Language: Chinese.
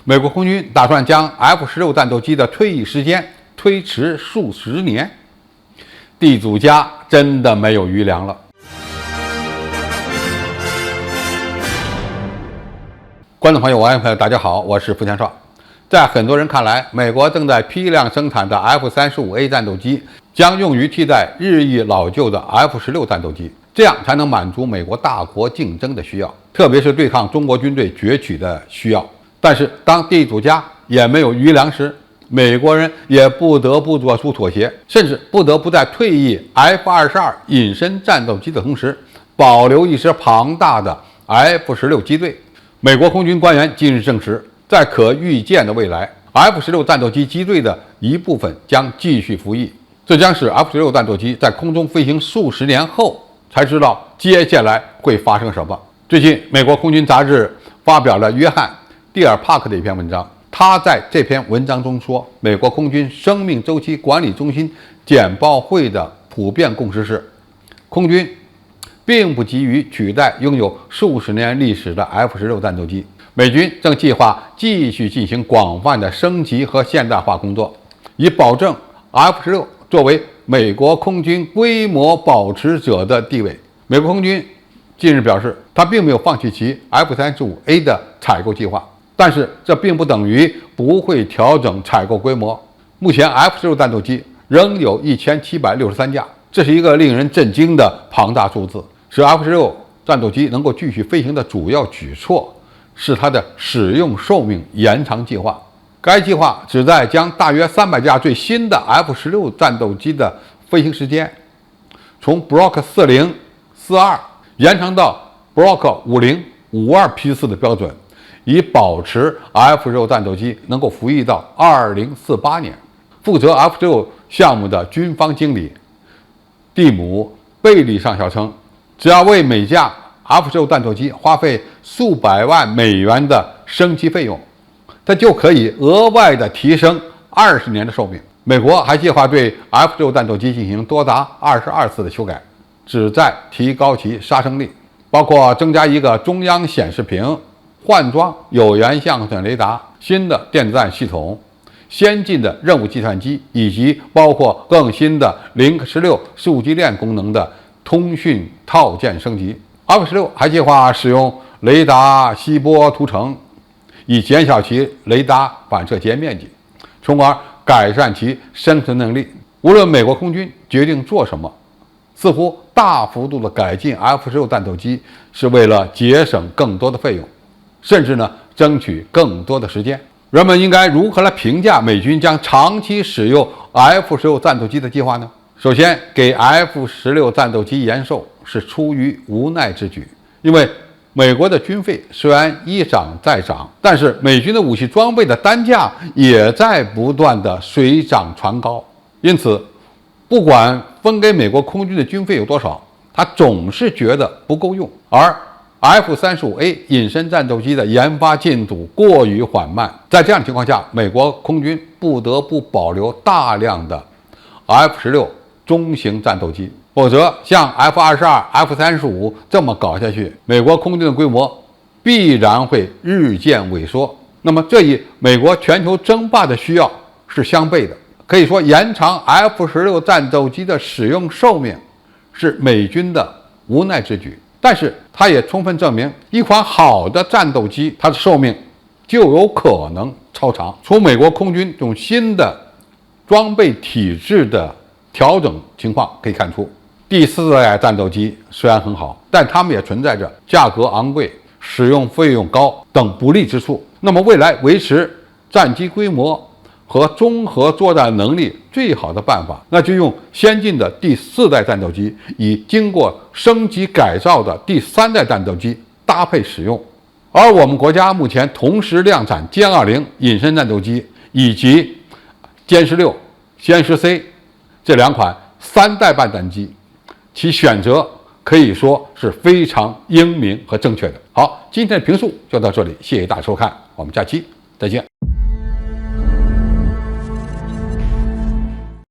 美国空军打算将 F-16战斗机的退役时间推迟数十年，地主家真的没有余粮了。观众朋友、网友朋友，大家好，我是付天少。在很多人看来，美国正在批量生产的 F-35A 战斗机将用于替代日益老旧的 F-16战斗机，这样才能满足美国大国竞争的需要，特别是对抗中国军队崛起的需要。但是，当地主家也没有余粮时，美国人也不得不做出妥协，甚至不得不在退役 F-22隐身战斗机的同时，保留一支庞大的 F-16机队。美国空军官员近日证实，在可预见的未来 ，F-16战斗机机队的一部分将继续服役。这将是 F-16战斗机在空中飞行数十年后才知道接下来会发生什么。最近，美国空军杂志发表了约翰·蒂尔帕克的一篇文章。他在这篇文章中说，美国空军生命周期管理中心简报会的普遍共识是，空军并不急于取代拥有数十年历史的 F-16战斗机。美军正计划继续进行广泛的升级和现代化工作，以保证 F-16作为美国空军规模保持者的地位。美国空军近日表示，他并没有放弃其 F-35A 的采购计划，但是这并不等于不会调整采购规模。目前 F-16战斗机仍有1763架，这是一个令人震惊的庞大数字，是 F-16战斗机能够继续飞行的主要举措是它的使用寿命延长计划。该计划旨在将大约300架最新的 F-16战斗机的飞行时间从 Block 40、42延长到 Block 50、52批次的标准，以保持 F-16战斗机能够服役到2048年。负责 F-16项目的军方经理蒂姆·贝利上校称，只要为每架 F-16战斗机花费数百万美元的升级费用，它就可以额外的提升20年的寿命。美国还计划对 F-16战斗机进行多达22次的修改，旨在提高其杀伤力，包括增加一个中央显示屏、换装有源相损雷达、新的电子战系统、先进的任务计算机，以及包括更新的 Link-16数据链功能的通讯套件升级。F-16还计划使用雷达吸波图层，以减小其雷达反射截面积，从而改善其生存能力。无论美国空军决定做什么，似乎大幅度的改进 F-16战斗机是为了节省更多的费用，甚至争取更多的时间。人们应该如何来评价美军将长期使用 F-16战斗机的计划呢？首先，给 F-16战斗机延寿是出于无奈之举，因为美国的军费虽然一涨再涨，但是美军的武器装备的单价也在不断的水涨船高，因此不管分给美国空军的军费有多少，他总是觉得不够用。而 F-35A 隐身战斗机的研发进度过于缓慢，在这样的情况下，美国空军不得不保留大量的 F-16中型战斗机，否则像 F-22、F-35这么搞下去，美国空军的规模必然会日渐萎缩。那么这与美国全球争霸的需要是相悖的。可以说，延长 F-16战斗机的使用寿命是美军的无奈之举，但是它也充分证明，一款好的战斗机它的寿命就有可能超长。从美国空军这种新的装备体制的调整情况可以看出，第4代战斗机虽然很好，但它们也存在着价格昂贵、使用费用高等不利之处。那么未来维持战机规模和综合作战能力最好的办法，那就用先进的第4代战斗机与经过升级改造的第3代战斗机搭配使用。而我们国家目前同时量产歼20隐身战斗机以及歼16、歼10C这2款3代半战机，其选择可以说是非常英明和正确的。好，今天的评述就到这里，谢谢大家收看，我们下期再见。